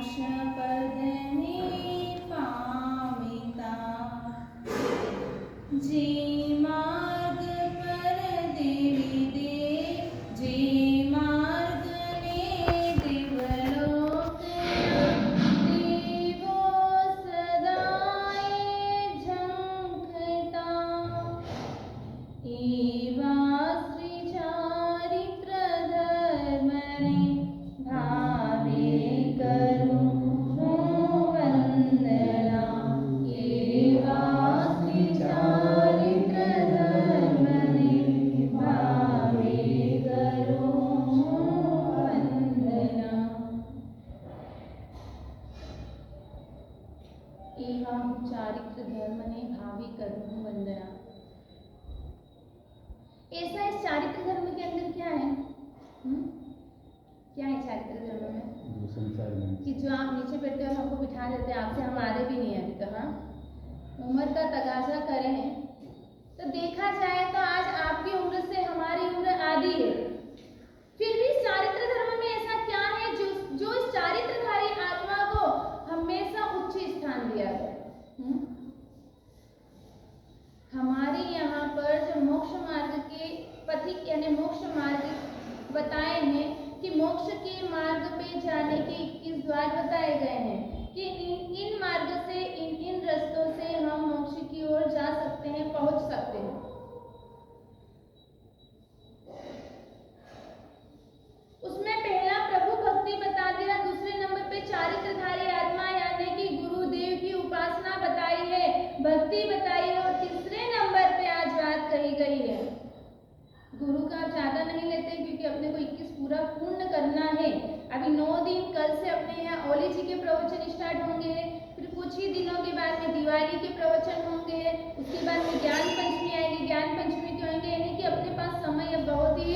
मोक्ष पद में पामिता। जे मार्ग पर देवी दे, जे मार्ग ने देवलोक देवो सदाए झंखता। एवा श्री चारित्र धर्म ने भावे करूं वंदना। एवा श्री चारित्र धर्म ने भावे करूं वंदना। एवं चारित्र धर्म ने भावी करूं वंदना। ऐसा इस चारित्र धर्म के अंदर क्या है? क्या है चारित्र धर्म में? कि जो आप नीचे बैठते हो हमको बिठा देते हैं, आपसे हम आधे भी नहीं अभी तक। हाँ, उम्र का तगाजा करें तो देखा जाए तो आज आपकी उम्र से हमारी उम्र आधी है, फिर भी चारित्र धर्म में ऐसा क्या है जो इस चारित्रधारी आत्मा को हमेशा उच्च स्थान दिया गया। हमारे यहाँ पर जो मोक्ष मार्ग के पथिक यानी मोक्ष मार्ग बताए हैं कि मोक्ष के मार्ग पे जाने के 21 द्वार बताए गए हैं कि इन मार्ग से इन रास्तों से हम मोक्ष की ओर जा सकते हैं, पहुंच सकते हैं। उसमें पहला प्रभु भक्ति बता दिया, दूसरे नंबर पे चारित्रधारी आत्मा यानी कि गुरुदेव की उपासना बताई है, भक्ति बताई है, और तीसरे नंबर पे आज बात कही गई है। गुरु का आप ज्यादा नहीं लेते क्योंकि अपने को 21 पूरा पूर्ण करना है। अभी 9 दिन कल से अपने यहाँ ओली जी के प्रवचन स्टार्ट होंगे, फिर कुछ ही दिनों के बाद में दिवाली के प्रवचन होंगे, उसके बाद में ज्ञान पंचमी आएगी। ज्ञान पंचमी क्यों आएंगे? यानी कि अपने पास समय अब बहुत ही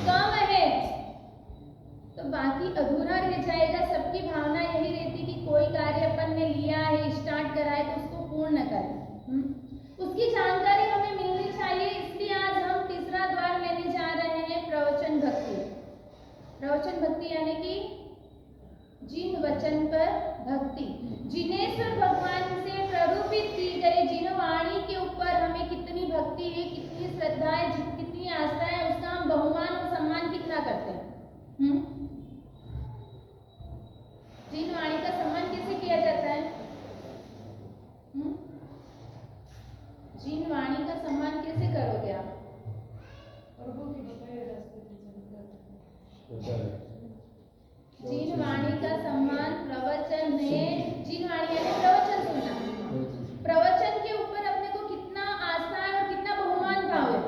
कम है, तो बाकी अधूरा रह जाएगा। सबकी भावना यही रहती कि कोई कार्य अपन ने लिया है, स्टार्ट करा है, तो उसको पूर्ण करें। उसकी जानकारी हमें मिलनी चाहिए, इसलिए आज हम तीसरा द्वार लेने जा रहे हैं, प्रवचन भक्ति। प्रवचन भक्ति यानी कि जिन वचन पर भक्ति, जिनेश्वर भगवान से प्ररूपित की गई जिन वाणी के ऊपर हमें कितनी भक्ति है, कितनी श्रद्धा है, कितनी आस्था है, उसका हम बहुमान और सम्मान कितना करते हैं। जिन वाणी का सम्मान कैसे किया जाता है? जिन वाणी का सम्मान कैसे करोगे आप? जिन वाणी का सम्मान प्रवचन में, जिन वाणी यानी प्रवचन सुनना, प्रवचन के ऊपर अपने को कितना आस्था है और कितना बहुमान भाव है।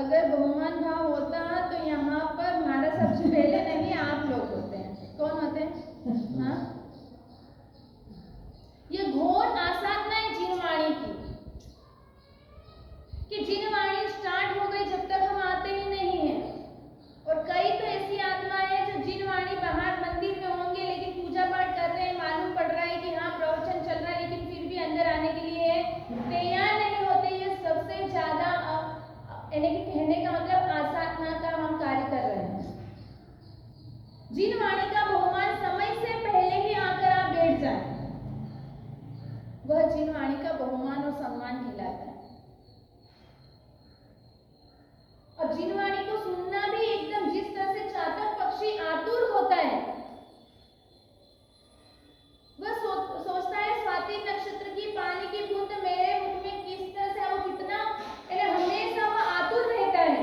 अगर बहुमान भाव होता तो यहाँ पर हमारा सबसे पहले नहीं आप लोग होते हैं। कौन होते हैं? हाँ, ये घोर आसाधना है जिनवाणी की, कि जिनवाणी स्टार्ट हो गई जब तक हम आते ही नहीं है। और कई तो ऐसी आत्मा है जो जिनवाणी बाहर मंदिर में होंगे लेकिन पूजा पाठ कर रहे हैं, मालूम पड़ रहा है कि हाँ प्रवचन चल रहा है, लेकिन फिर भी अंदर आने के लिए तैयार नहीं होते। ये सबसे ज्यादा यानी कि कहने का मतलब आसाधना का हम कार्य कर रहे हैं। जिनवाणी का बहुमान समय से पहले ही आकर आप बैठ जाए, वह जिनवाणी का बहुमान और सम्मान कहलाता है। और जिनवाणी को सुनना भी एकदम जिस तरह से चातक पक्षी आतुर होता है, वह सोचता है स्वाति नक्षत्र की पानी की बूंद मेरे मुख में किस तरह से, वो कितना हमेशा वह आतुर रहता है,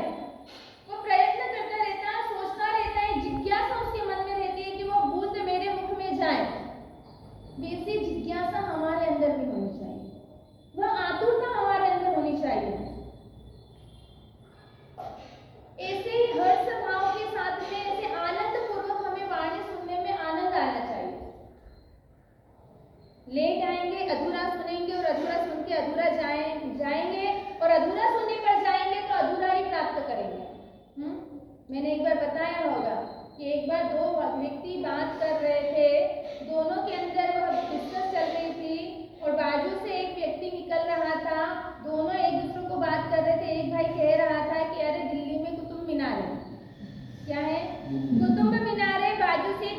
वो प्रयत्न करता रहता है, सोचता रहता है, जिज्ञासा उसके मन में रहती है कि वो बूंद मेरे मुख में जाए। वैसी जिज्ञासा हमारे अंदर भी होनी चाहिए, वह आतुरता हमारे अंदर होनी चाहिए। ऐसे ही हर्ष भाव के साथ में ऐसे आनंद पूर्वक हमें वाणी सुनने में आनंद आना चाहिए। लेट आएंगे, अधूरा सुनेंगे, और अधूरा सुन के अधूरा जाएंगे, और अधूरा सुनने पर जाएंगे तो अधूरा ही प्राप्त करेंगे। मैंने एक बार बताया होगा कि एक बार दो व्यक्ति बात कर रहे थे, दोनों के अंदर वह डिस्कस चल रही थी, और बाजू से एक व्यक्ति निकल रहा था। दोनों एक दूसरे को बात कर रहे थे। एक भाई कह रहा था कि अरे दिल्ली में कुतुब मीनार है, क्या है? कुतुब मीनार है। बाजू से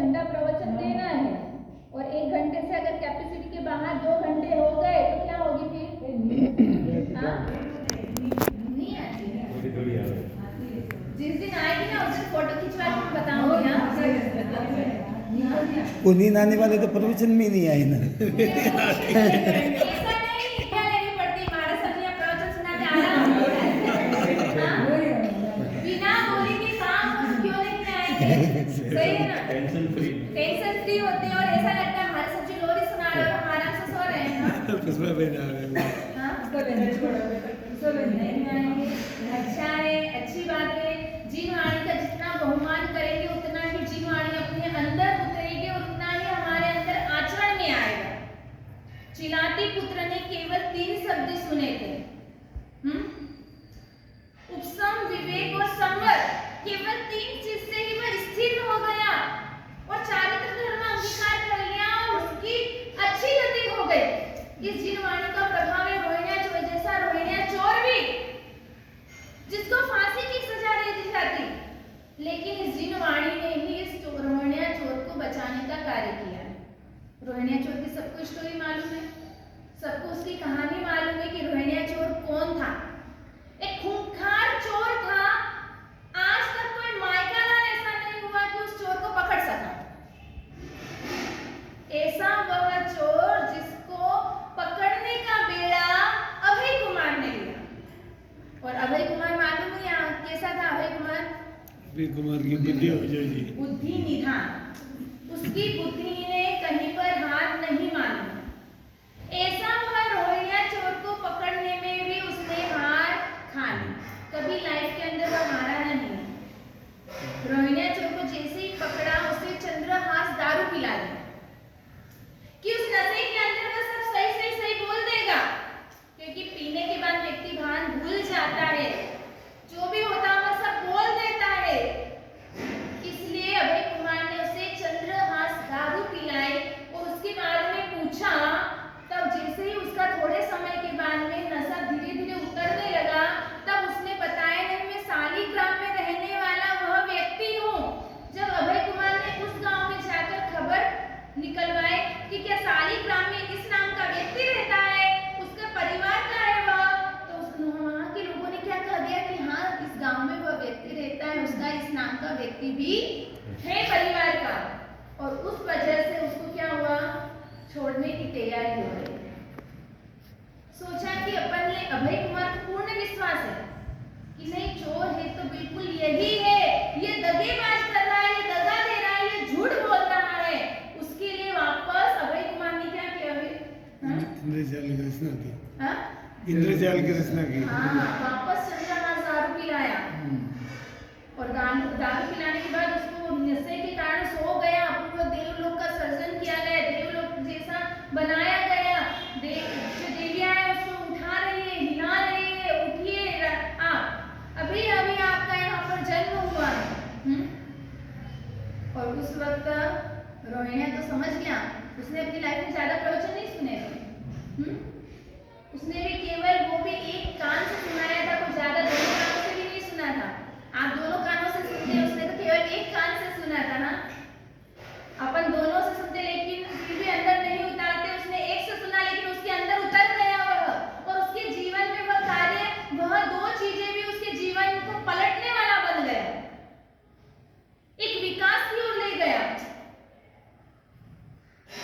घंटा प्रवचन देना है और 1 घंटे से अगर कैपेसिटी के बाहर 2 घंटे हो गए तो क्या होगी फिर? हाँ? नहीं आती है। जिस दिन आएगी ना उस दिन फोटो खिंचवा के मैं बताऊंगी। वो नींद आने वाले तो प्रवचन में नहीं आए ना। ऐसा नहीं क्या लेनी पड़ती महाराज सब यहाँ प्रवचन सुनाते आराम हो रहा है। बिना बोली के काम हम क्यों नहीं आएंगे? सही है ना? टेंशन फ्री होते हैं और ऐसा लगता है हमारे सच्ची लोरी सुना रहे और हम आराम से सो रहे हैं ना। पुष्पा बहन आ रहे हैं। हाँ? नहीं आएंगे। अच्छा है, अच्छी बात है। जिन वाणी का जितना बहुमान करेंगे उतना ही जिन वाणी अपने अंदर उतरेगी और उतना ही हमारे अंदर आचरण में आएगा। चिलाती पुत्र ने केवल 3 शब्द सुने थे, उपसम, विवेक और संवर। केवल 3 चीज से ही वह स्थिर हो गया और चारित्र धर्म अंगीकार कर लिया और उसकी अच्छी गति हो गई। इस जिन वाणी का प्रभाव है रोहिण्या चोर जैसा। रोहिण्या चोर भी जिसको फांसी की सजा दे दी जाती, लेकिन इस जिन वाणी ने ही इस रोहिण्या चोर को बचाने का कार्य किया। रोहिण्या चोर की सबको स्टोरी मालूम है, सबको उसकी कहानी मालूम है कि रोहिण्या चोर कौन था। एक खूंखार चोर था। आज तक कोई मायकालाल ऐसा नहीं हुआ कि उस चोर को पकड़ सका। ऐसा वह चोर जिसको पकड़ने का बेड़ा अभय कुमार ने लिया। और अभय कुमार मालूम है यहाँ कैसा था? अभय कुमार की बुद्धि हो जाएगी, बुद्धि निधान। उसकी बुद्धि ने कहीं पर हार नहीं मानी। ऐसा वह रोहिण्या चोर को पकड़ने में भी उसने हार खा ली। कभी लाइफ के अंदर वह हारा नहीं। रोहिण्या चोर को जैसे ही पकड़ा उसे चंद्रहास दारू पिला दी कि उस नशे के अंदर वह सब सही बोल देगा, क्योंकि पीने के बाद व्यक्ति भान भूल जाता है, जो भी होता वह सब बोल देता है। इसलिए अभय कुमार ने उसे चंद्रहास दारू पिलाई और उसके बाद में पूछा। तब जैसे ही उसका थोड़े समय के बाद में नशा धीरे धीरे उतरने लगा, तब उसने बताया नहीं मैं सालीग्राम में रहने वाला वह व्यक्ति हूँ। जब अभय कुमार ने उस गांव में जाकर खबर निकलवाए कि क्या सालीग्राम में इस नाम का व्यक्ति रहता है, उसका परिवार का है वह, तो वहाँ के लोगों ने क्या कह दिया कि हाँ इस गांव में वह व्यक्ति रहता है, उसका इस नाम का व्यक्ति भी है परिवार का। और उस वजह से उसको क्या हुआ, छोड़ने की तैयारी हो रही। सोचा कि अपन ने अभय कुमार को पूर्ण विश्वास है कि नहीं चोर है तो बिल्कुल यही है, ये दगेबाज कर रहा है, ये दगा दे रहा है, ये झूठ बोल रहा है। उसके लिए वापस अभय कुमार ने क्या किया? इंद्रजाल की रचना की। हाँ, वापस चंद्रहास दारू पिलाया और दारू पिलाने के बाद उसको नशे के कारण सो गया। पूरा देवलोक का सर्जन किया गया, देवलोक जैसा बनाया गया। जो देवियां हैं उसको उठा रही है, हिला रही है, उठिए आप, अभी अभी आपका यहाँ पर जन्म हुआ है। और उस वक्त रोहिण्या तो समझ गया, उसने अपनी लाइफ में ज्यादा प्रवचन नहीं सुने थे। उसने भी केवल वो भी एक कान से सुनाया था, कुछ ज्यादा दोनों कानों से भी नहीं सुना था। आप दोनों कानों से सुनते हैं, उसने तो केवल एक कान से सुना था ना। अपन दोनों से सुनते लेकिन फिर भी अंदर नहीं उतारते। उसने एक से सुना लेकिन उसके अंदर उतर गया वह, और उसके जीवन में वह कार्य, वह 2 चीजें भी उसके जीवन को पलटने वाला बन गया, एक विकास की ओर ले गया।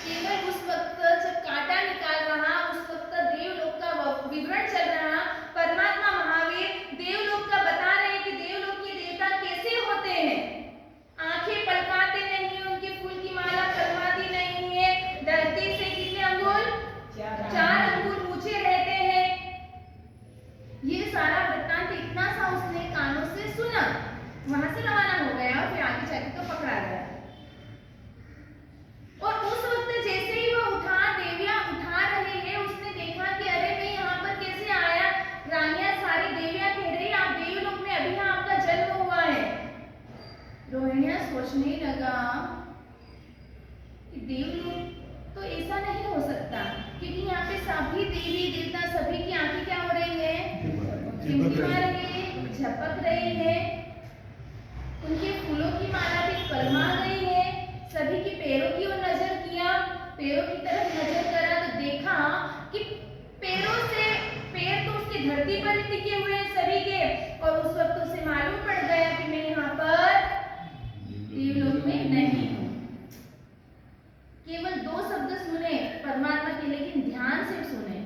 केवल उस वक्त जब कांटा निकाल रहा, उस वक्त देवलोक का विवरण चल रहा, परमात्मा महावीर देवलोक का बता रहे कि देवलोक के देवता कैसे होते हैं। आंखें पलकाते नहीं, उनके फूल की माला कलमाती नहीं है, धरती से कितने अंगुल? 4 अंगुल ऊंचे रहते हैं। ये सारा वृत्तांत इतना सा उसने कानों से सुना, वहां से रवाना हो गया और फिर आगे जाके तो पकड़ा गया। और उस वक्त जैसे ही वो उठा, देवियां उठा रही है, उसने देखा कि अरे मैं यहाँ पर कैसे आया। रानियां सारी देवियां कह रही आप देवलोक में अभी यहाँ आपका जन्म हुआ है। रोहिण्या सोचने लगा कि देवलोक तो ऐसा नहीं हो सकता, क्योंकि यहाँ पे सभी देवी देवता सभी की आंखें क्या हो रही है? टिमटिमा रही है, झपक रही है, उनके फूलों की माला भी कलमा गई है, सभी व्यक्ति के हुए सभी के। और उस वक्त उसे मालूम पड़ गया कि मैं यहाँ पर देवलोक में नहीं हूँ। केवल 2 शब्द सुने परमात्मा के, लेकिन ध्यान से सुने,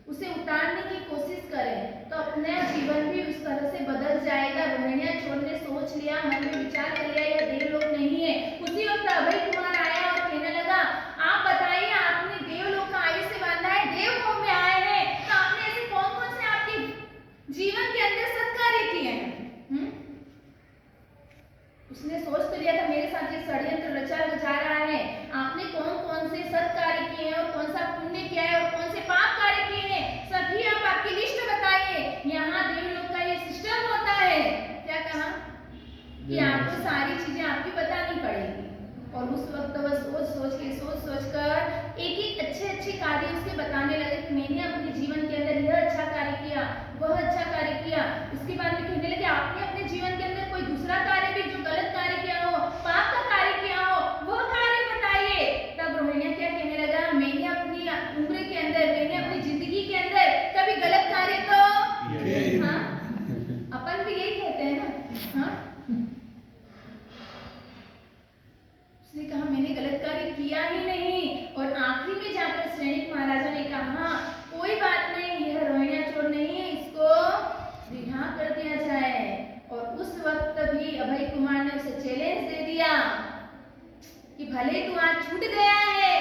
उसे उतारने की कोशिश करें तो अपना जीवन भी उस तरह से बदल जाएगा। रोहिणिया चोर ने सोच लिया, मन में विचार कर लिया यह देवलोक नहीं है। उसी वक्त अभय कुमार आया और कहने लगा, आप बताइए, आपने देवलोक का आयुष्य बांधा है, देवलोक में आए हैं, तो आपने ऐसे कौन कौन से आपके जीवन के अंदर सत्कार्य किए हैं? उसने सोच तो लिया था मेरे साथ ये षड्यंत्र रचा जा रहा है, आपने कौन कौन से सत्कार्य किए हैं और कौन सा पुण्य किया है और कौन से पाप कार्य किए हैं, सभी आप आपकी लिस्ट बताइए। यहाँ देवलोक का ये सिस्टम होता है। क्या कहा कि आपको सारी चीजें आपकी बतानी पड़ेगी। और उस वक्त वह सोच कर एक अच्छे कार्य उसके बताने लगे कि मैंने अपने जीवन के अंदर यह अच्छा कार्य किया, वह अच्छा कार्य किया। उसके बाद में कहने लगे, आपने अपने जीवन के अंदर कोई दूसरा कार्य भी जो गलत कार्य किया हो, पाप का कार्य किया हो, वह कार्य बताइए। तब रोहिणिया क्या कहने लगा, मैंने अपनी उम्र के अंदर, मैंने अपनी जिंदगी के अंदर कभी गलत कार्य तो हाँ, अपन भी यही कहते हैं ना। हाँ, उसने कहा मैंने गलत कार्य किया ही नहीं। और आखिरी में जाकर सैनिक महाराजा ने कहा, कोई बात नहीं, यह रोहिणिया चोर नहीं है, इसको रिहा कर दिया जाए। और उस वक्त भी अभय कुमार ने उसे चैलेंज दे दिया कि भले तू आज छूट गया है,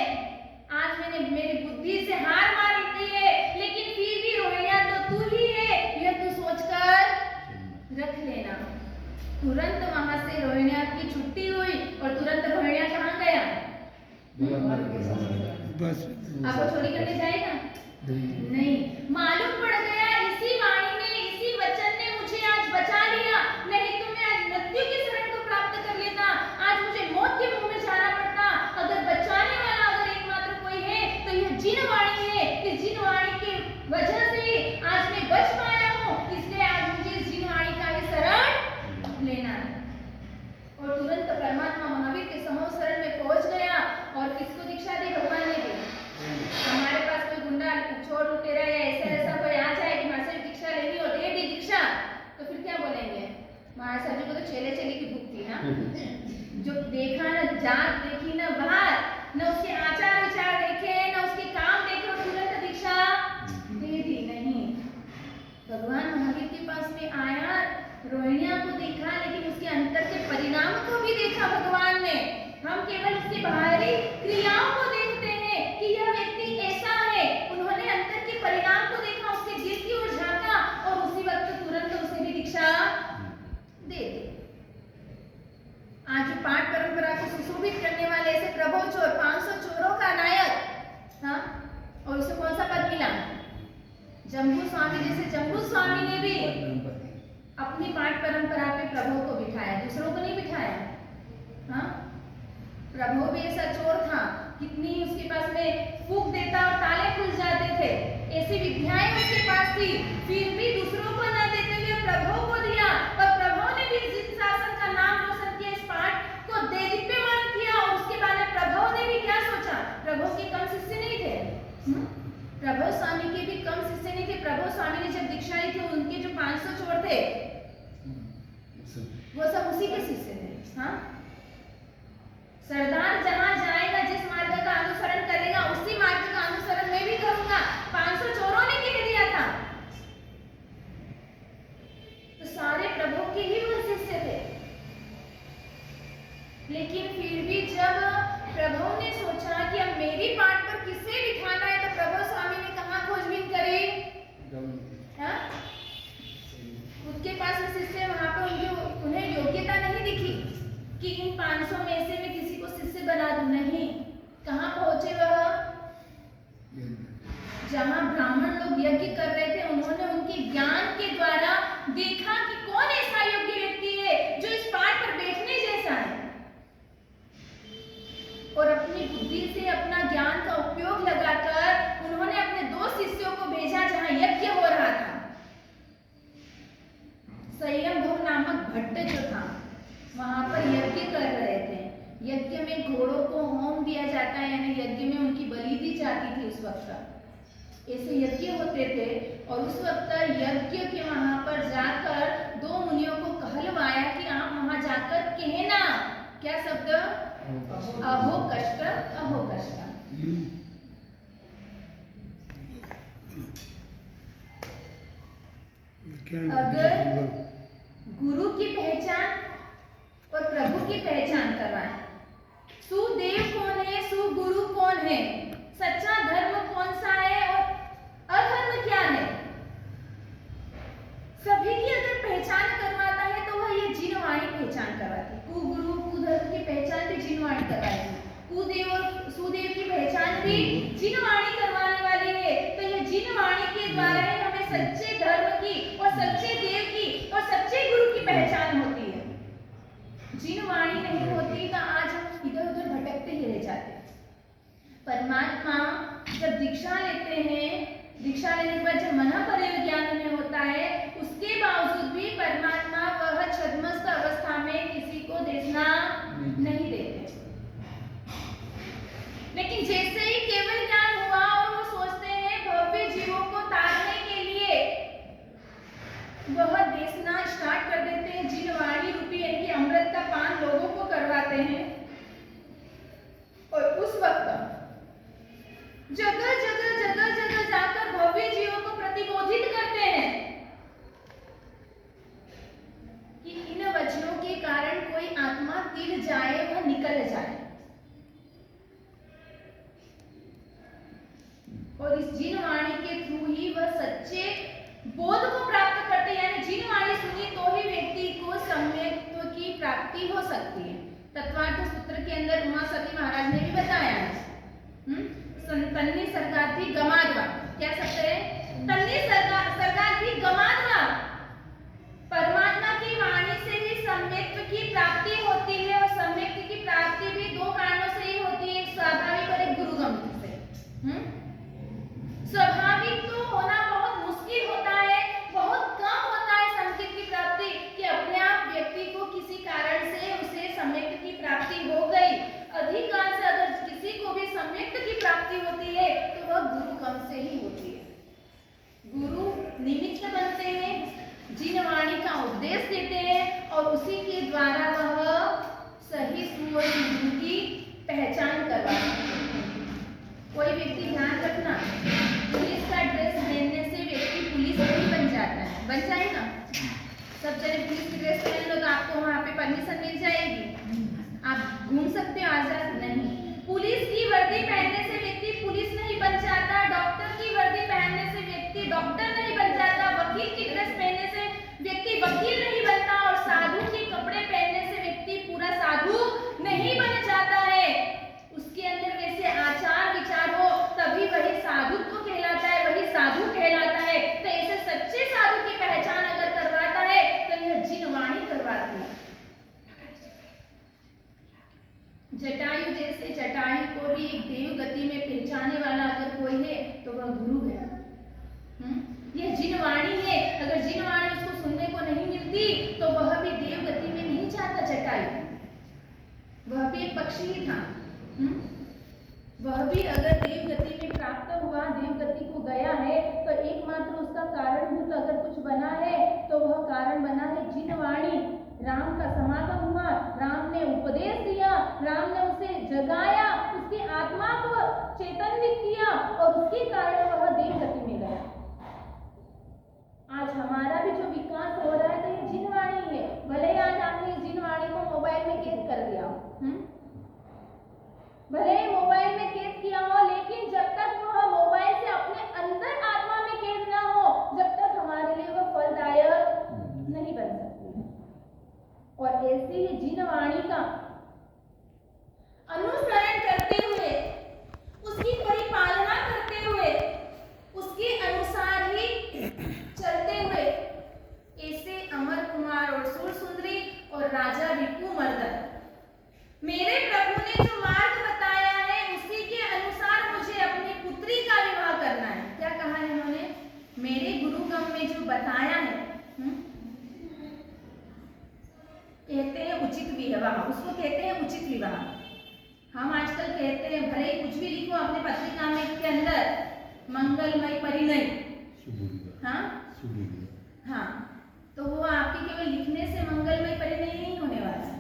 आज मैंने मेरी बुद्धि से हार मान ली है, लेकिन फिर भी रोहिणिया तो तू ही है, यह तू सोचकर रख लेना। तुरंत वहां से रोहिणिया की छुट्टी हुई और तुरंत रोहिणिया कहाँ गया? बस आपको चोरी करने जाएगा? नहीं। मालूम पड़ गया इसी वाणी ने, इसी वचन ने मुझे आज बचा लिया, नहीं तो मैं आज मृत्यु की शरण को प्राप्त कर लेता, आज मुझे मौत के मुंह में जाना पड़ता। अगर बचाने वाला अगर एकमात्र कोई है तो यह जिन वाणी है। इस जिन वाणी की वजह से आज मैं बच पाया हूँ, इसलिए आज मुझे इस जिन वाणी का ही शरण लेना है। और तुरंत परमात्मा महावीर के समूह शरण में पहुंच गया। और किसको दीक्षा दी? भगवान ने दी। हमारे पास कोई गुंडा चोर लुटेरा या ऐसा कोई आ जाए कि महाराज जी दीक्षा लेनी हो, दे दी दीक्षा, तो फिर क्या बोलेंगे? महाराज साहब जी को तो चेले चेले की भूख थी ना, जो देखा ना जात देखी ना बाहर, न उसके आचार विचार देखे, न उसके काम देखे और तुरंत दीक्षा दे दी। नहीं, भगवान महावीर के पास में आया, रोहिणिया को देखा, लेकिन उसके अंतर के परिणाम को भी देखा भगवान ने। हम केवल उसकी बाहरी क्रियाओं को देखते हैं कि यह व्यक्ति ऐसा है, उन्होंने अंतर के परिणाम को देखा, उसके दिल की ओर झांका और उसी वक्त तुरंत उसे भी दीक्षा दे दी। आज पाठ परंपरा को सुशोभित करने वाले ऐसे प्रभु चोर, 500 चोरों का नायक, हाँ, और उसे कौन सा पद मिला? जम्बू स्वामी। जैसे जम्बू स्वामी ने भी अपनी पाठ परंपरा पे प्रभु को बिठाया, दूसरों को नहीं बिठाया। हाँ, प्रभु भी ऐसा चोर था, कितनी उसके पास में फूंक देता और ताले खुल जाते थे, ऐसी विद्याएं उसके पास थी, फिर भी दूसरों को न देते हुए प्रभु को दिया। और प्रभु ने भी जिस शासन का नाम रोशन किया, इस पाठ को दीप्यमान किया। और उसके बाद में प्रभु ने भी क्या सोचा? प्रभु के कम शिष्य नहीं थे, प्रभु स्वामी के भी कम शिष्य नहीं थे। प्रभु स्वामी ने जब दीक्षा ली थी, उनके जो 500 चोर थे वो सब उसी के शिष्य थे। हाँ, सरदार जहां जाएगा, जिस मार्ग का अनुसरण करेगा, उसी मार्ग का अनुसरण मैं भी करूंगा। 500 चोरों ने कह दिया था, तो सारे प्रभु के ही वो शिष्य थे। लेकिन फिर भी जब प्रभु ने सोचा कि अब मेरी पाठ पर किसे बिठाना है, तो प्रभु स्वामी ने कहाँ खोजबीन करी? उसके पास शिष्य, वहां पर उन्हें योग्यता नहीं दिखी कि इन 500 में से मैं किसी को शिष्य बना दूं। नहीं, कहाँ पहुंचे वह? जहां ब्राह्मण लोग यज्ञ कर रहे थे, उन्होंने उनके ज्ञान के द्वारा देखा कि कौन ऐसा योग्य व्यक्ति है जो इस पाठ पर बैठने जैसा है, और अपनी बुद्धि से अपना ज्ञान का उपयोग लगाकर उन्होंने अपने 2 शिष्यों को भेजा जहां यज्ञ हो रहा था। संयमभव नामक भट्ट जो था, वहां पर यज्ञ कर रहे थे। यज्ञ में घोड़ों को होम दिया जाता है, यानी यज्ञ में उनकी बलि दी जाती थी उस वक्त। ऐसे यज्ञ होते थे और उस वक्त यज्ञ के वहां पर जाकर दो मुनियों को कहलवाया कि आप वहां जाकर कहना, क्या शब्द? अहो कष्ट, अहो कष्ट। अगर गुरु की पहचान और प्रभु की पहचान करवाए, सुदेव कौन है, सुगुरु कौन है, सच्चा धर्म कौन सा है और अधर्म क्या है, सभी की अगर पहचान करवाता है तो वह ये जिनवाणी पहचान करवाती है। कुगुरु कुधर्म की पहचान भी जिनवाणी करवाएगी, कुदेव और सुदेव की पहचान भी जिनवाणी करवाने वाली है। तो ये जिनवाणी के द्वारा ही हमें सच्चे धर्म की और सच्चे देव की और सच्चे गुरु की पहचान होती है। जिनवाणी नहीं होती तो आज हम इधर उधर भटकते ही रह जाते। परमात्मा जब दीक्षा लेते हैं, दीक्षा लेने के बाद जब मन परिज्ञान में होता है, उसके बावजूद भी परमात्मा वह छद्मस्त अवस्था में किसी को देखना नहीं देते। लेकिन जैसे ही केवल ज्ञान हुआ और वो सोचते हैं भव्य जीवों को तारने के लिए वह देखना स्टार्ट कर देते हैं, जिनवाणी रूपी यानी कि अमृत का पान लोगों को करवाते हैं। और उस वक्त जगह जगह जगह जगह जाकर भव्य जीवों को प्रतिबोधित करते हैं कि इन वचनों के कारण कोई आत्मा तिल जाए, वह निकल जाए। और इस जिनवाणी के थ्रू ही वह सच्चे बोध को प्राप्त करते हैं, यानी जिनवाणी सुनी तो ही व्यक्ति को सम्यक्त्व की प्राप्ति हो सकती है। तत्वार्थ सूत्र के अंदर उमा सती महाराज ने भी बताया है, तन्नी सरगाती गमादवा, क्या सकते हैं? तन्नी सरगाती गमादवा, परमात्मा की वाणी से ही सम्यक्त्व की प्राप्ति होती है। और सम्यक्त्व की प्राप्ति भी दो कारणों से ही होती है, एक स्वाभाविक और एक गुरुगम्य से। स्वाभाविक तो होना बहुत मुश्किल होता है, बहुत कम होता है सम्यक्त्व की प्राप्ति, कि अपने आप व्यक्ति को किसी कारण से उसे सम्यक्त्व की प्राप्ति हो गई। अधिकांश अगर किसी को भी सम्यक्त्व की प्राप्ति होती है तो वह गुरु कम से ही होती है। गुरु निमित्त बनते हैं, जिनवाणी का उपदेश देते हैं और उसी के द्वारा वह सही सुर गुरु की पहचान करवाते हैं। कोई व्यक्ति ध्यान रखना, पुलिस का ड्रेस पहनने से व्यक्ति पुलिस नहीं बन जाता है, बन जाएगा। सब जने पुलिस की ड्रेस पहन लो तो आपको वहाँ पे परमिशन मिल जाएगी, आप घूम सकते हो आजाद। नहीं, पुलिस की वर्दी पहनने से व्यक्ति पुलिस नहीं बन जाता, डॉक्टर की वर्दी पहनने से व्यक्ति डॉक्टर नहीं बन जाता, वकील की ड्रेस पहनने से व्यक्ति वकील नहीं बनता, और साधु के कपड़े पहनने से व्यक्ति पूरा साधु नहीं बन जाता है। उसके अंदर वैसे आचार विचार हो तभी वही साधुत्व कहलाता है, वही साधु कहलाता है। तो ऐसे सच्चे साधु की पहचान अगर करवाता है तो यह जिनवाणी करवाती है। जटायु जैसे जटायु को भी एक देव गति में पहचाने वाला अगर कोई है तो वह गुरु है। यह जिनवाणी है, अगर जिनवाणी उसको सुनने को नहीं मिलती तो वह भी देव गति में नहीं जाता। जटायु वह भी एक पक्षी ही था, वह भी अगर देव गति में प्राप्त हुआ, देव गति को गया है तो एकमात्र उसका कारणभूत अगर कुछ बना है तो वह कारण बना है जिनवाणी। राम का समागम हुआ, राम ने उपदेश दिया, राम ने उसे जगाया, उसकी आत्मा को चैतन्वित किया और उसके कारण वह देव गति में गया। आज हमारा भी जो विकास हो रहा है तो ये जिनवाणी है। भले आज आपने जिनवाणी को मोबाइल में कैद कर दिया हो, भले ही मोबाइल में कैद किया हो, लेकिन जब तक वह मोबाइल से अपने अंदर आत्मा में कैद ना हो, जब तक हमारे लिए वह फलदायक नहीं बन सकती। और ऐसे ही जिनवाणी का अनुसरण करते हुए, उसकी परिपालना करते हुए, उसके अनुसार ही चलते हुए, ऐसे अमर कुमार और सुर सुंदरी और राजा रिपुमर्दन, मेरे प्रभु ने जो मार्ग बताया है उसी के अनुसार मुझे अपनी पुत्री का विवाह करना है। क्या कहा है इन्होंने? मेरे गुरुगम में जो बताया है, कहते हैं उचित विवाह, उसको कहते हैं उचित विवाह। हम आजकल कहते हैं भले ही कुछ भी लिखो अपने पत्रिका में के अंदर, मंगलमय परिणय, हाँ हाँ, तो वो आपके केवल लिखने से मंगलमय परिणय नहीं होने वाला है।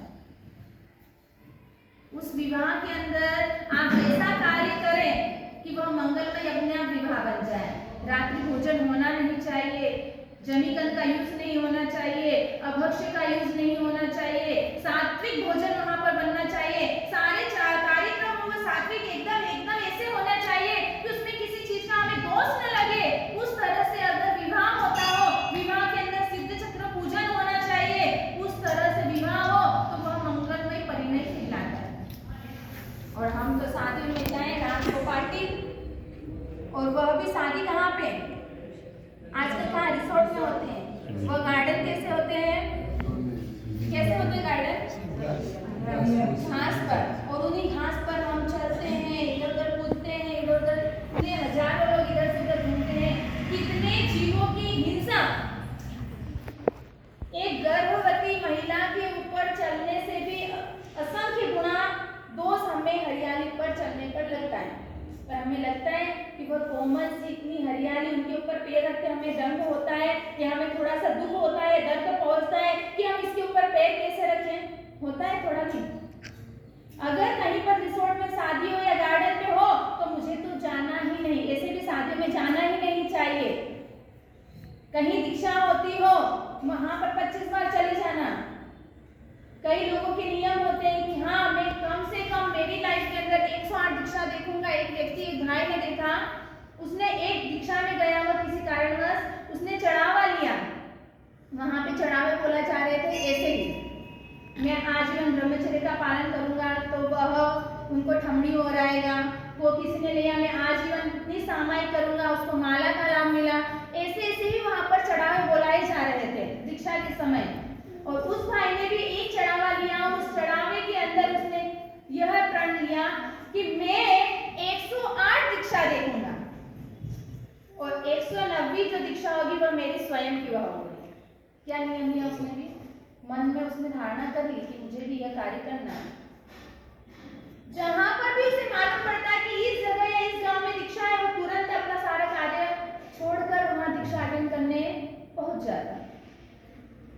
उस विवाह के अंदर आप ऐसा कार्य करें कि वह मंगलमय अपने आप विवाह बन जाए। रात्रि भोजन होना नहीं चाहिए, जमीकंद का यूज नहीं होना चाहिए, अभक्ष्य का यूज नहीं होना चाहिए, सात्विक भोजन वहां पर बनना चाहिए। सारे कार्यक्रम वो सात्विक एकदम एकदम ऐसे होना चाहिए कि उसमें किसी चीज का हमें दोष न लगे। उस तरह से अगर विवाह होता हो, विवाह के अंदर सिद्ध चक्र पूजन होना चाहिए, उस तरह से विवाह हो तो वह मंगलमय परिणय कहलाता है। और हम तो शादी में जाए रात को पार्टी, और वह भी शादी कहाँ पे, आजकल कहाँ रिसोर्ट में होते हैं। वो गार्डन कैसे होते हैं, कैसे होते हैं गार्डन, घास पर, और उन्हीं घास पर हम चलते हैं, इधर उधर कूदते हैं, इधर उधर इतने हजारों लोग इधर से उधर घूमते हैं। कितने जीवों की हिंसा एक गर्भवती महिला के ऊपर चलने से भी असंख्य गुना दोष हमें हरियाली पर चलने पर लगता है। पर हमें लगता है कि वो कोमल सी इतनी हरियाली, उनके ऊपर पैर रखते हमें दंड होता है, या हमें थोड़ा सा दुख होता है, दर्द पहुंचता है कि हम इसके ऊपर पैर कैसे रखें, होता है थोड़ा भी। अगर कहीं पर रिसोर्ट में शादी हो या गार्डन पे हो तो मुझे तो जाना ही नहीं, ऐसे भी शादी में जाना ही नहीं चाहिए। कहीं दीक्षा होती हो वहां पर 25 बार चले जाना। कई लोगों के नियम होते हैं कि हाँ मैं कम से कम मेरी लाइफ के अंदर 108 दीक्षा देखूंगा। एक व्यक्ति, एक भाई ने देखा, उसने एक दीक्षा में गया हुआ किसी कारणवश, उसने चढ़ावा लिया। वहां पे चढ़ावे बोला जा रहे थे ऐसे ही, मैं आजीवन ब्रह्मचर्य का पालन करूंगा तो वह उनको ठमड़ी हो रहेगा। वो किसी ने लिया मैं आजीवन इतनी सामायिक करूंगा, उसको माला का लाभ मिला। ऐसे ऐसे ही वहां पर चढ़ावे बोलाए जा रहे थे दीक्षा के समय। और उस भाई ने भी एक चढ़ावा लिया, उस चढ़ावे के अंदर उसने यह प्रण लिया कि मैं 108 दीक्षा देखूंगा, और 190 जो दीक्षा होगी वह मेरी स्वयं की होगी। क्या नियम लिया उसने भी, मन में उसने धारणा कर ली कि मुझे भी यह कार्य करना है। जहां पर भी उसे मालूम पड़ता है कि इस जगह या इस गांव में दीक्षा है, वो तुरंत अपना सारा कार्य छोड़कर वहां दीक्षा अटेंड करने पहुंच जाता है।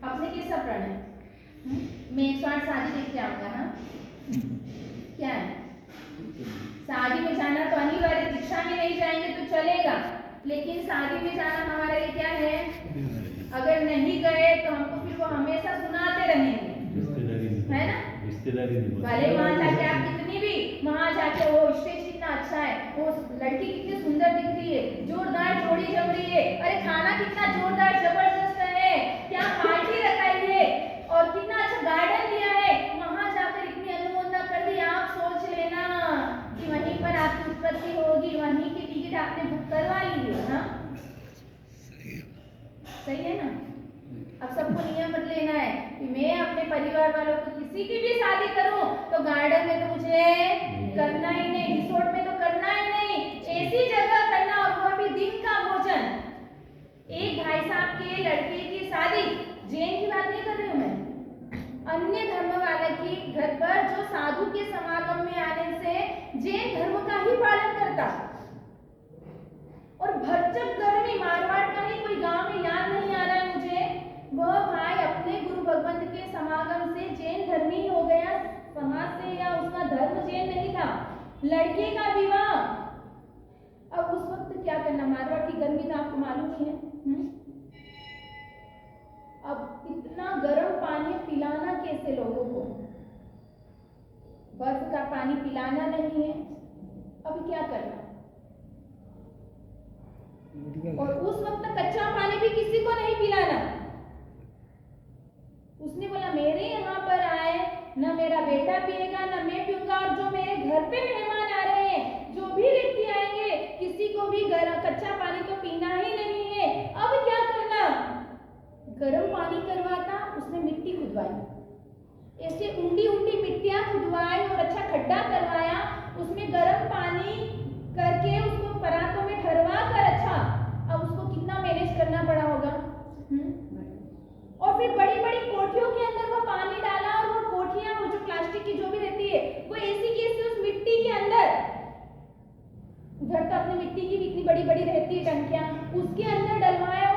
अपने कैसा प्रण है, मैं 108 शादी देख के आऊंगा ना, क्या है, शादी में जाना तो अनिवार्य, दीक्षा में नहीं जाएंगे तो चलेगा, लेकिन शादी में जाना हमारे लिए क्या है, अगर नहीं गए तो हमको फिर वो हमेशा सुनाते रहेंगे, है ना। भले वहां जाके आप कितनी भी वहां जाके वो स्टेज कितना अच्छा है, वो लड़की कितनी सुंदर दिख रही है, जोरदार जोड़ी जम रही है, अरे खाना कितना जोरदार जबरदस्त है, क्या पार्टी रखाई है, और कितना अच्छा गार्डन दिया है, वहां जाकर इतनी अनुमोदना कर दी। आप सोच लेना कि वहीं पर आपकी उत्पत्ति होगी, वहीं की टिकट आपने बुक करवा ली है ना, सही है ना। अब सबको नियम बदल लेना है कि मैं अपने परिवार वालों को किसी की भी शादी करूं तो गार्डन में तो मुझे करना ही नहीं, रिसोर्ट में तो करना ही नहीं, ऐसी जगह करना, और वह भी दिन का भोजन। एक भाई साहब के लड़के की शादी, जैन की बात नहीं कर रही हूं मैं, अन्य धर्म वाले की घर पर जो साधु के समागम में आने से जैन धर्म का ही पालन करता, और भरचक गर्मी, मारवाड़ का ही कोई गांव में याद नहीं आ रहा है मुझे, वह भाई अपने गुरु भगवंत के समागम से जैन धर्मी हो गया समाज से, या उसका धर्म जैन नहीं था। लड़के का विवाह, अब उस वक्त क्या करना, मारवाड़ की गर्मी तो आपको मालूम ही है। अब इतना गर्म पानी पिलाना कैसे लोगों को, बर्फ का पानी पिलाना नहीं है, अब क्या करना। और उस वक्त कच्चा पानी भी किसी को नहीं पिलाना। उसने बोला मेरे यहाँ पर आए, न मेरा बेटा पिएगा न मैं पीऊंगा, और जो मेरे घर पे मेहमान आ रहे हैं, जो भी व्यक्ति आएंगे, किसी को भी कच्चा पानी तो पीना ही नहीं है। अब क्या करना, गर्म पानी करवाता, उसने मिट्टी खुदवाई, ऐसे ऊंडी ऊंडी मिट्टियां खुदवाई और अच्छा खड्डा करवाया, उसमें गर्म पानी करके उसको परातों में ठहरवा कर, अच्छा अब उसको कितना मैनेज करना पड़ा होगा। और फिर बड़ी बड़ी कोठियों के अंदर वो पानी डाला, और वो कोठियां, वो जो प्लास्टिक की जो भी रहती है, वो ऐसी की ऐसी उस मिट्टी के अंदर, उधर तो अपनी मिट्टी की भी इतनी बड़ी बड़ी रहती है टंकियां, उसके अंदर डलवाया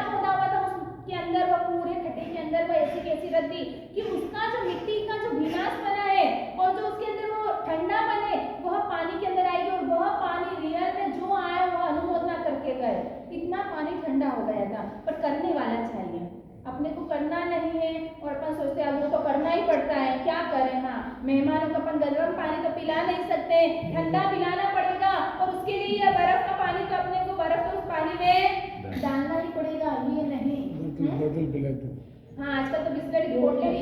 खोदा हुआ था उसके अंदर, वह पूरे खड्डे के अंदर वह ऐसी कैसी रख दी कि उसका जो मिट्टी का जो भीनाश बना है और जो उसके अंदर वो ठंडा बने वह पानी के अंदर आएगी, और वह पानी रियल में जो आए वह अनुभव ना करके गए। इतना पानी ठंडा हो गया था। पर करने वाला चाहिए, अपने को करना नहीं है और अपन सोचते हैं वो तो करना ही पड़ता है, क्या करें। हाँ, मेहमानों को अपन गर्म पानी तो पिला नहीं सकते, ठंडा पिलाना पड़ेगा, और उसके लिए यह बर्फ का पानी तो अपने को बर्फ तो उस पानी में डालना ही पड़ेगा, ये नहीं। बोतल पिला दो। हाँ, आजकल तो बिस्लरी की बोतलें भी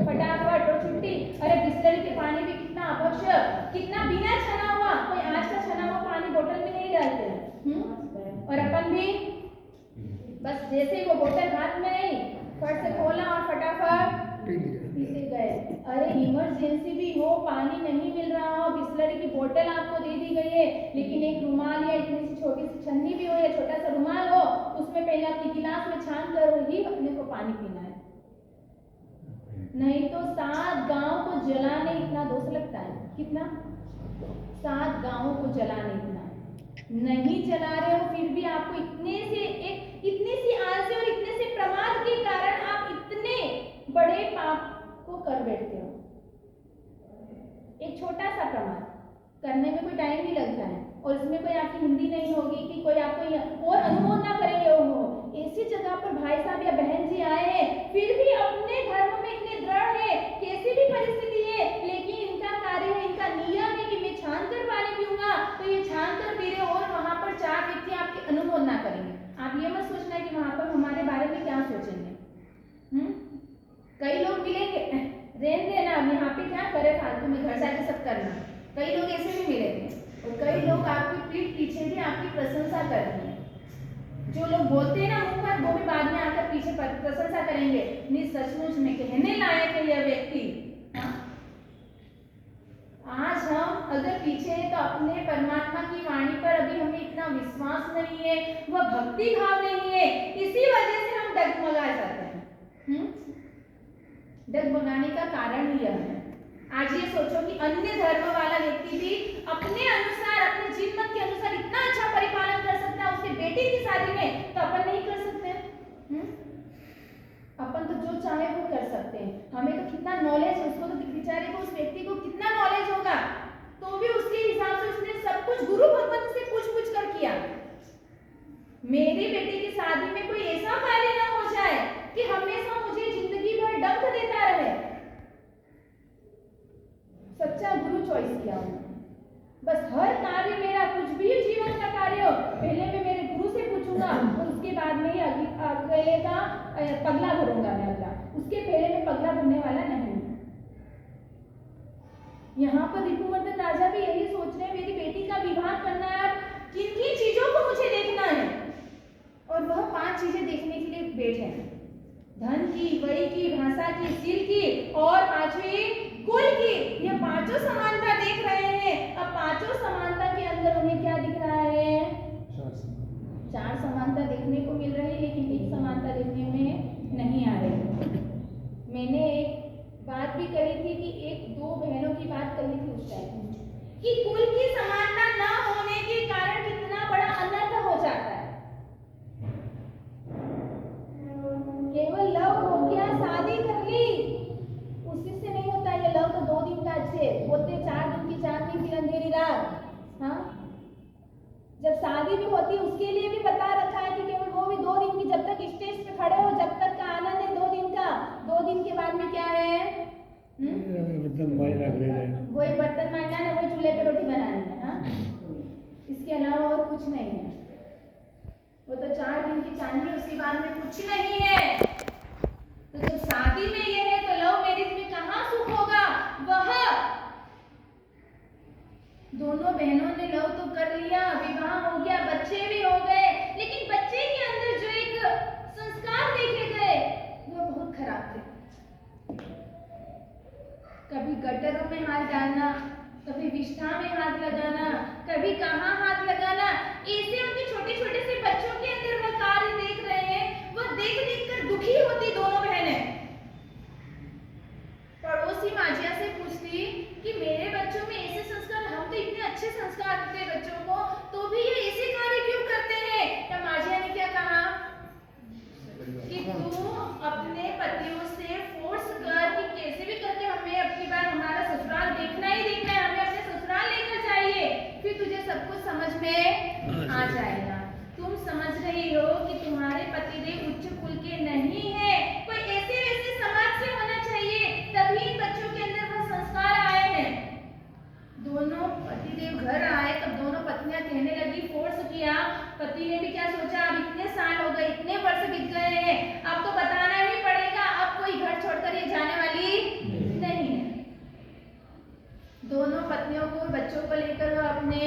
फटाफट और छुट्टी। अरे बिस्लरी के पानी भी कितना आवश्यक, कितना बिना छना हुआ, कोई आज का छना हुआ पानी बोतल में नहीं डालते। और अपन भी बस जैसे ही वो बोतल हाथ में आई, फट से खोला और फटाफट पीते गए। अरे इमरजेंसी भी हो, पानी नहीं मिल रहा हो, बिस्लरी की बोतल आपको दे दी गई है, लेकिन एक रुमाल या इतनी सी छोटी सी छन्नी भी हो या छोटा सा रुमाल हो, उसमें पहले अपनी गिलास में छान कर ही अपने को पानी पीना है। नहीं तो 7 गांव को जलाने इतना दोष लगता है। कितना? 7 गांवों को जलाने इतना नहीं जला रहे हो, फिर भी आपको इतनी सी आलसी और इतने से प्रमाद के कारण आप इतने बड़े पाप को कर बैठते हो। एक छोटा सा प्रमाद करने में कोई टाइम नहीं लगता है, और इसमें कोई आपकी हिंदी नहीं होगी कि कोई आपको और अनुमोदन ना करेंगे। हो ऐसी जगह पर भाई साहब या बहन जी आए हैं, फिर भी अपने धर्म में इतने दृढ़ है, कैसी भी परिस्थिति है, लेकिन इनका कार्य है, इनका नियम है कि मैं छान कर पानी पीऊंगा, तो ये छान कर पी रहे, और वहां पर 4 व्यक्ति आपके अनुमोदन ना करेंगे। आप ये मत सोचना कि वहां पर हमारे बारे में क्या सोचेंगे। कई लोग मिलेंगे, रहने देना, अब यहाँ पे क्या करे फालतू में, घर जाके सब करना। कई लोग ऐसे भी मिलेंगे, और कई लोग आपकी पीठ पीछे भी आपकी प्रशंसा करते हैं। जो लोग बोलते हैं ना मुंह पर, वो भी बाद में आकर पीछे प्रशंसा करेंगे। नहीं, सचमुच में कहने लायक है यह व्यक्ति। आज हम अगर पीछे हैं तो अपने परमात्मा की वाणी पर अभी हमें इतना विश्वास नहीं है, वह भक्ति भाव नहीं है, इसी वजह से हम डगमगा जाते हैं। डगमगाने का कारण ही यह है। आज ये सोचो कि अन्य धर्म वाला व्यक्ति भी अपने अनुसार, अपने जीवन मत के अनुसार इतना अच्छा परिपालन कर सकता है उसके बेटे की शादी में, तो अपन नहीं कर सकते। अपन तो जो चाहे वो कर सकते हैं। हमें तो कितना नॉलेज है, उसको तो बेचारे को, उस व्यक्ति को कितना नॉलेज होगा, तो भी उसके हिसाब से उसने सब कुछ गुरु भगवत से पूछ कर किया। मेरी बेटी की शादी में कोई ऐसा कार्य ना हो जाए कि हमेशा मुझे जिंदगी भर डंक देता रहे। सच्चा गुरु चॉइस किया उन्होंने। बस हर कार्य मेरा, कुछ भी जीवन का कार्य हो, पहले मैं मेरे गुरु से पूछूंगा, और उसके बाद में ही अगले का पगला भरूंगा मैं अगला, उसके पहले मैं पगला भरने वाला नहीं। यहाँ पर रिपुवर्धन राजा भी यही सोच रहे हैं, मेरी बेटी का विवाह करना है, किन किन चीजों को मुझे देखना है, और वह 5 चीजें देखने के लिए बैठे हैं। धन की, वही की, भाषा की, सिर की, और 5वीं कुल की। ये 5 समानता देख रहे हैं। अब 5 समानता के अंदर उन्हें क्या दिख रहा है? 4 समानता देखने को मिल रही है, लेकिन एक समानता देखने में नहीं आ रही। मैंने एक बात भी कही थी कि 1-2 बहनों की बात कही थी उस टाइम कि कुल की समानता ना होने के कारण कितना बड़ा अनर्थ हो जाता है। केवल लव हो गया, शादी कर ली, उसी से नहीं होता। ये लव तो 2 दिन का अच्छे बोलते, 4 दिन की चांदनी की अंधेरी रात। हाँ, जब शादी भी होती है उसके लिए भी बता रखा है कि केवल वो भी 2 दिन की, जब तक स्टेज पे खड़े हो जब तक का आनंद है 2 दिन का। 2 दिन के बाद में क्या है? वही बर्तन मांजना है, वही चूल्हे पे रोटी बनानी है। हाँ, इसके अलावा और कुछ नहीं है। वो तो 4 दिन की चांदनी, उसके बाद में कुछ नहीं है। तो जब शादी में ये है तो लव मैरिज में कहाँ सुख होगा? वह दोनों बहनों ने लव तो कर लिया, विवाह हो गया, बच्चे भी हो गए, लेकिन बच्चे के अंदर जो एक संस्कार देखे गए वो बहुत खराब थे। कभी गटरों में हाथ डालना, कभी विष्ठा में हाथ लगाना, कभी कहाँ हाथ लगाना, ऐसे उनके छोटे छोटे से बच्चों के अंदर वो कार्य देख रहे हैं। वो देख देख कर दुखी होती दोनों बहनें। पड़ोसी माजिया से पूछती कि मेरे बच्चों में ऐसे संस्कार, हम तो इतने अच्छे संस्कार देते हैं बच्चों को, तो भी ये ऐसे कार्य क्यों करते हैं? तब माजिया ने क्या कहा? तू अपने पतियों से फोर्स कर कि कैसे भी करके हमें अपनी बार हमारा ससुराल देखना ही देखना है, हमें अपने ससुराल लेकर जाइए, फिर तुझे सब कुछ समझ में आ जाएगा। तुम समझ रही हो कि तुम्हारे पतिदेव उच्च कुल के नहीं है, कोई ऐसे वैसे समाज से होना चाहिए, तभी इन बच्चों के अंदर वो संस्कार आए हैं। दोनों पतिदेव घर आए तब दोनों पत्नियां कहने लगी, फोर्स किया। पति ने भी क्या सोचा, अब इतने साल हो गए, इतने वर्ष बीत गए हैं, अब तो बताना ही पड़ेगा, अब कोई घर छोड़कर ये जाने वाली नहीं है। दोनों पत्नियों को बच्चों को लेकर वो अपने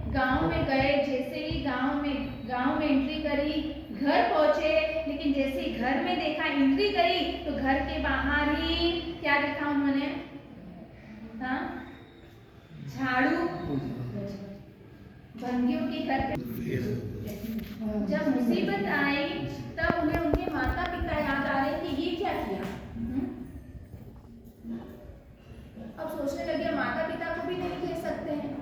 गांव में गए। जैसे ही गांव में एंट्री करी, घर पहुंचे, लेकिन जैसे ही घर में देखा, एंट्री करी तो घर के बाहर ही क्या देखा उन्होंने, हाँ, झाड़ू, भंगियों के घर पे। जब मुसीबत आई तब उन्हें उनके माता पिता याद आ रहे कि ये क्या किया। अब सोचने लगे माता पिता को भी नहीं कह सकते हैं,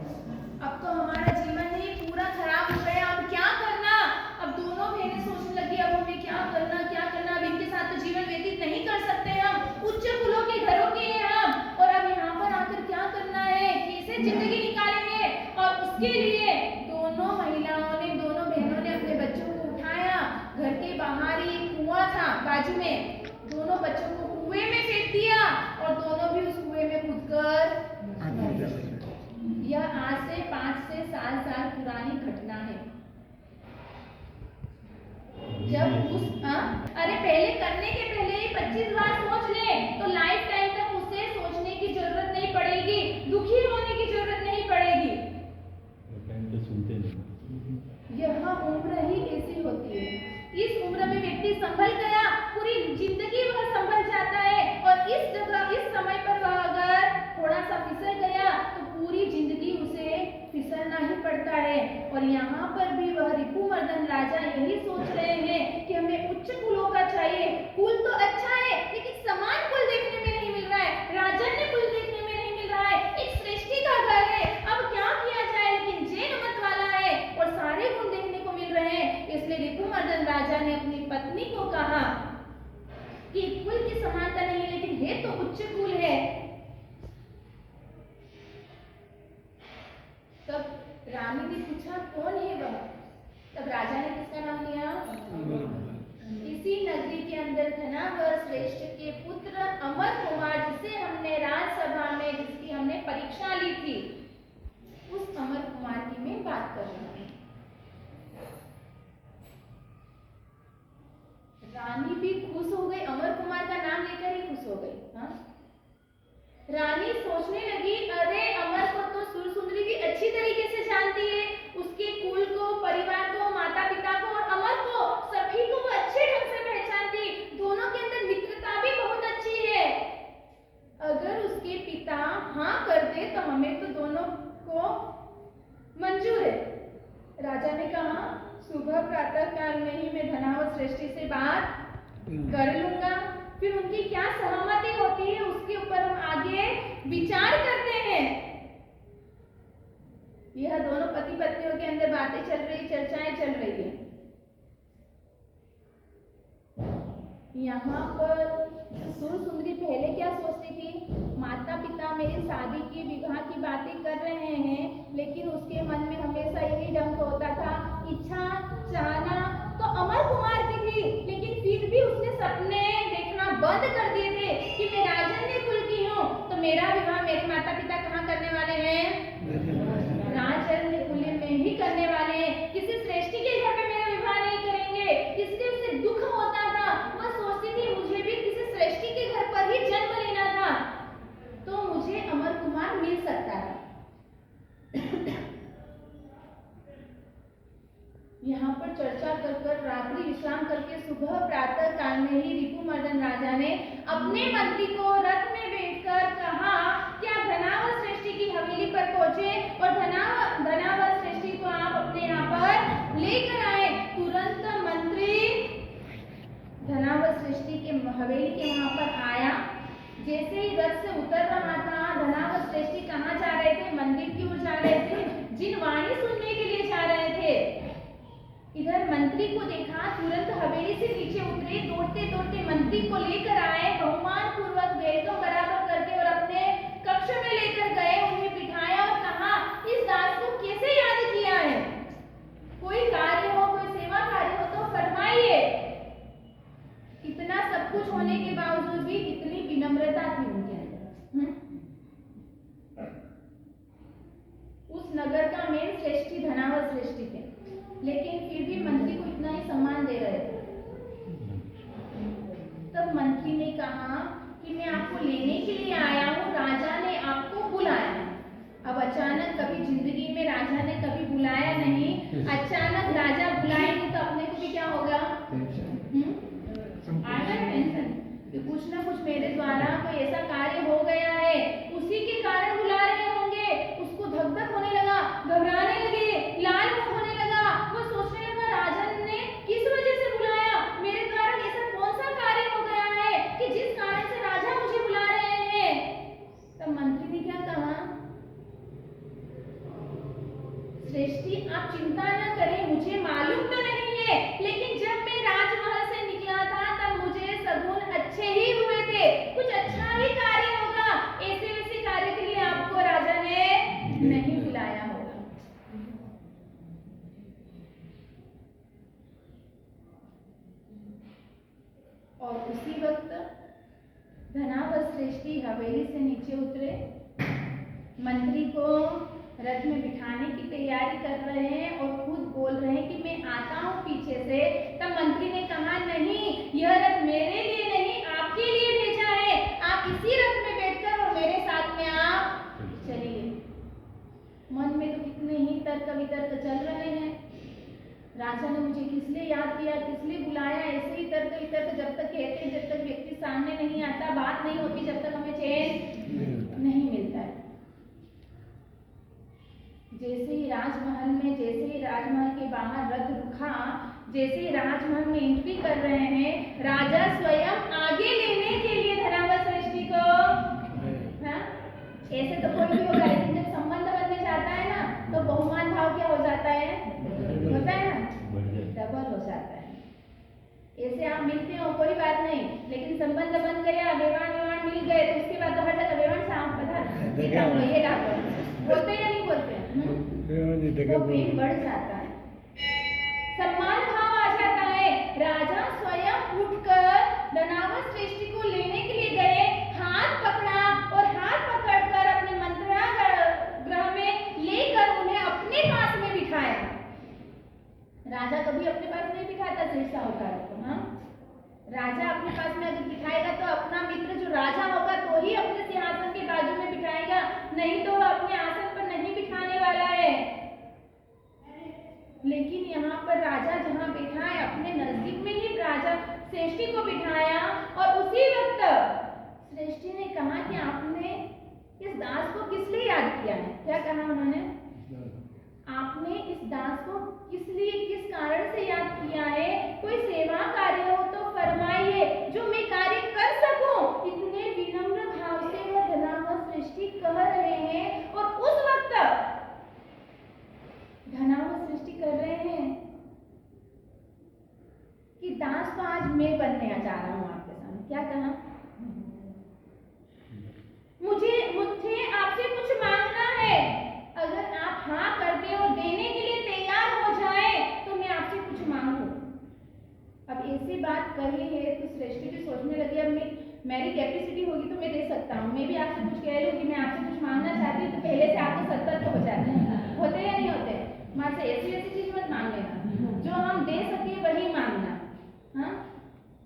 अब तो हमारा जीवन ही पूरा खराब हो गया, अब क्या करना। अब दोनों बहनें सोचने लगी, अब हमें क्या करना, अब इनके साथ तो जीवन व्यतीत नहीं कर सकते, हम उच्च कुलों के घरों के हैं हम, और अब यहाँ पर आकर क्या करना है, कैसे जिंदगी निकालेंगे। और उसके लिए दोनों महिलाओं ने, दोनों बहनों ने अपने बच्चों को उठाया, घर के बाहर ही कुआं था बाजू में, दोनों बच्चों को कुएं में फेंक दिया और दोनों भी उस कुएं में कूदकर। यह आज से 5 से 7 साल पुरानी घटना है। जब उस अरे पहले करने के पहले ही 25 बार सोच ले तो लाइफ टाइम तक उसे सोचने की जरूरत नहीं पड़ेगी, दुखी होने की जरूरत नहीं पड़ेगी। यह उम्र ही ऐसी होती है, इस उम्र में व्यक्ति संभल गया, पूरी जिंदगी वह संभल जाता है, और इस जगह इस समय पर वह अगर थोड़ा सा फिसल गया तो पूरी जिंदगी उसे फिसलना ही पड़ता है। और यहाँ पर भी वह रिपुमर्दन राजा यही सोच रहे हैं कि हमें उच्च कुलों का चाहिए, कुल तो अच्छा है लेकिन समान कुल देखने में नहीं मिल रहा है, राजन्य कुल देखने में नहीं मिल रहा है, एक सृष्टि का घर है, अब क्या किया जाए, लेकिन जैन मत वाला है और सारे गुण देखने को मिल रहे हैं। इसलिए रिपुमर्दन राजा ने अपनी पत्नी को कहा कि कुल की समानता नहीं लेकिन है तो उच्च कुल है। तब रानी ने पूछा कौन है वह, तब राजा ने किसका नाम लिया, इसी नगरी के अंदर धनावर श्रेष्ठ के पुत्र अमर कुमार, जिसे हमने राजसभा में, जिसकी हमने परीक्षा ली थी, उस अमर कुमार की मैं बात कर रही हूँ। रानी भी खुश हो गई, अमर कुमार का नाम लेकर ही खुश हो गई। हाँ, रानी सोचने लगी, अरे अमर को तो सुरसुंदरी भी अच्छी तरीके से जानती है, उसके कुल को, परिवार को, माता पिता को और अमर को, सभी को वो अच्छे ढंग से पहचानती, दोनों के अंदर मित्रता भी बहुत अच्छी है। अगर उसके पिता हाँ कर दे तो हमें तो दोनों को मंजूर है। राजा ने कहा सुबह प्रातः काल में ही मैं धनावत सृष्टि से बात कर लूंगा, फिर उनकी क्या सहमति होती है उसके ऊपर हम आगे विचार करते हैं। यह दोनों पति पत्नियों के अंदर बातें चल रही, चर्चाएं चल रही है। यहाँ पर सुरसुंदरी पहले क्या सोचती थी, माता पिता मेरी शादी की, विवाह की बातें कर रहे हैं, लेकिन उसके मन में हमेशा यही डंक होता था, इच्छा चाहना तो अमर कुमार की थी, लेकिन फिर भी उसने सपने देखना बंद कर दिए थे कि मैं राजन्य कुल की हूँ, तो मेरा विवाह मेरे माता पिता कहाँ करने वाले हैं, राजन्य कुल में ही करने वाले हैं, किसी श्रेष्ठी के घर में मेरा विवाह नहीं करेंगे। इसलिए उसे दुख होता था, वह सोचती थी मुझे भी किसी श्रेष्ठी के घर पर ही जन्म लेना था तो मुझे अमर कुमार मिल सकता है। यहाँ पर चर्चा कर रात्रि विश्राम करके सुबह प्रातः काल में ही रिपुमर्दन राजा ने अपने मंत्री को रथ में बैठकर कहा कि आप धनावर श्रेष्ठी की हवेली पर पहुंचे और धनावर श्रेष्ठी को आप अपने यहाँ पर लेकर आए। तुरंत मंत्री धनावर श्रेष्ठी के हवेली के वहां पर आया। जैसे ही रथ से उतर रहा था, धनावर श्रेष्ठी कहाँ जा रहे थे, मंदिर की ओर जा रहे थे, जिन वाणी सुनने के लिए जा रहे थे। इधर जब मंत्री को देखा तुरंत हवेली से नीचे उतरे, दौड़ते दौड़ते मंत्री को लेकर आए, बहुमान पूर्वक वेलकम बराबर करके और अपने कक्ष में लेकर गए, उन्हें बिठाया और कहा इस दास को कैसे याद किया है? कोई कार्य हो, कोई सेवा कार्य हो तो फरमाइए। इतना सब कुछ होने के बावजूद भी इतनी विनम्रता थी उनके अंदर। उस नगर का मेन श्रेष्ठी धनावत श्रेष्ठी थे, लेकिन फिर भी मंत्री को इतना ही सम्मान दे रहे थे। तब मंत्री ने कहा कि मैं आपको लेने के लिए आया हूँ, राजा ने आपको बुलाया है। अब अचानक कभी जिंदगी में राजा ने कभी बुलाया नहीं, अचानक राजा बुलाएंगे तो अपने को भी क्या होगा? आएगा टेंशन कि कुछ ना कुछ मेरे द्वारा कोई ऐसा कार्य हो गया है, उसी के कारण बुला रहे होंगे। उसको धक धक होने लगा, घबराने लगे, लाल मुंह होने लगा। वो सोचने लगा राजा ने किस वजह से बुलाया, मेरे द्वारा ऐसा कौन सा कार्य हो गया है कि जिस कारण से राजा मुझे बुला रहे हैं। तब मंत्री ने क्या कहा, श्रेष्ठी आप चिंता न करें, मुझे मालूम तो नहीं है, लेकिन जब मैं राजमहल से निकला था तब मुझे सगुन अच्छे ही हुए थे, कुछ अच्छा ही कार्य होगा। ऐसे वैसे कार्य के लिए आपको राजा ने नहीं बुलाया होगा। और उसी वक्त धनावत श्रेष्ठी हवेली से नीचे उतरे, मंत्री को रथ में बिठाने की तैयारी कर रहे हैं और खुद बोल रहे हैं कि मैं आता हूँ पीछे से। तब मंत्री ने कहा नहीं, यह रथ मेरे लिए नहीं आपके लिए भेजा है, आप इसी रथ में बैठकर और मेरे साथ में आप चलिए। मन में तो कितने ही तर्क वितर्क चल रहे हैं, राजा ने मुझे किस लिए याद किया, किस लिए बुलाया, ऐसे ही तर्क वितर्क जब तक कहते हैं, जब तक व्यक्ति सामने नहीं आता, बात नहीं होती, जब तक हमें चैन नहीं मिलता है। जैसे ही राजमहल के बाहर रथ रुका, जैसे ही राजमहल में एंट्री कर रहे हैं, राजा स्वयं आगे लेने के लिए धनावत श्रेष्ठी को, हाँ? ऐसे तो कोई भी होगा, लेकिन जब संबंध बनने जाता है ना तो बहुमान भाव क्या हो जाता है? होता है ना, डबल हो जाता है। ऐसे आप मिलते हो कोई बात नहीं, लेकिन संबंध बन गया, विवाह मिल गए तो उसके बाद तो हर जगह विवाह साफ पता बोलते या नहीं बोलते, वो प्रेम बढ़ जाता है, सम्मान भाव आ जाता है। राजा स्वयं उठकर धनावत श्रेष्ठी को लेने के लिए गए, हाथ पकड़ा और हाथ पकड़कर अपने मंत्रणा में लेकर उन्हें अपने पास में बिठाया। राजा कभी अपने पास नहीं बिठाता शेर साहूकार को, हाँ? राजा अपने पास में अगर बिठाएगा तो अपना मित्र जो राजा होगा तो ही अपने सिंहासन के बाजू में बिठाएगा, नहीं तो अपने आसन पर नहीं बिठाने वाला है। लेकिन यहाँ पर राजा जहाँ बैठा है अपने नजदीक में ही राजा श्रेष्ठी को बिठाया, और उसी वक्त श्रेष्ठी ने कहा कि आपने इस दास को किस लिए याद किया है? क्या कहा उन्होंने? आपने इस दास को किस लिए, किस कारण से याद किया है? कोई सेवा कार्य हो तो फरमाइए, जो मैं कार्य कर सकूं। इतने विनम्र भाव से वह धनावत श्रेष्ठी कह रहे हैं, और उस वक्त धनावत श्रेष्ठी कर रहे हैं कि दास तो आज मैं बनने जा रहा हूं आपके सामने। क्या कहा? मुझे आपसे कुछ मांगना है, अगर आप हाँ करते हो, देने के लिए तैयार हो जाए तो मैं आपसे कुछ मांगू। अब ऐसी बात कही है तो श्रेष्ठी भी सोचने लगी, अब मेरी कैपेसिटी होगी तो मैं दे सकता हूँ, मैं भी आपसे कुछ कह लूँ कि मैं आपसे कुछ मांगना चाहती हूँ, तो पहले से आपको सतर्क हो जाते हैं, होते या नहीं होते? माँ से ऐसी चीज मत मांग लेना, जो हम दे सके वही मांगना, हाँ?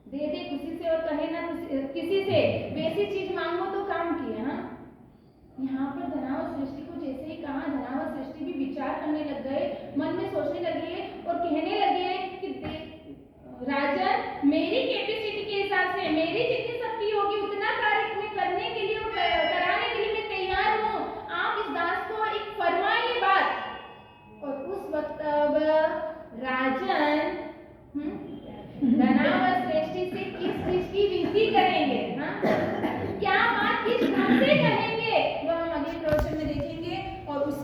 दे दे खुशी से और कहे ना किसी से, वैसी चीज मांगो तो काम किए, हाँ? यहाँ पर धनावत श्रेष्ठी को जैसे ही कहा, धनावत श्रेष्ठी भी विचार करने लग गए, मन में सोचने लगे और कहने लगे कि राजन, मेरी कैपेसिटी के हिसाब से मेरी जितनी शक्ति होगी उतना कार्य मैं करने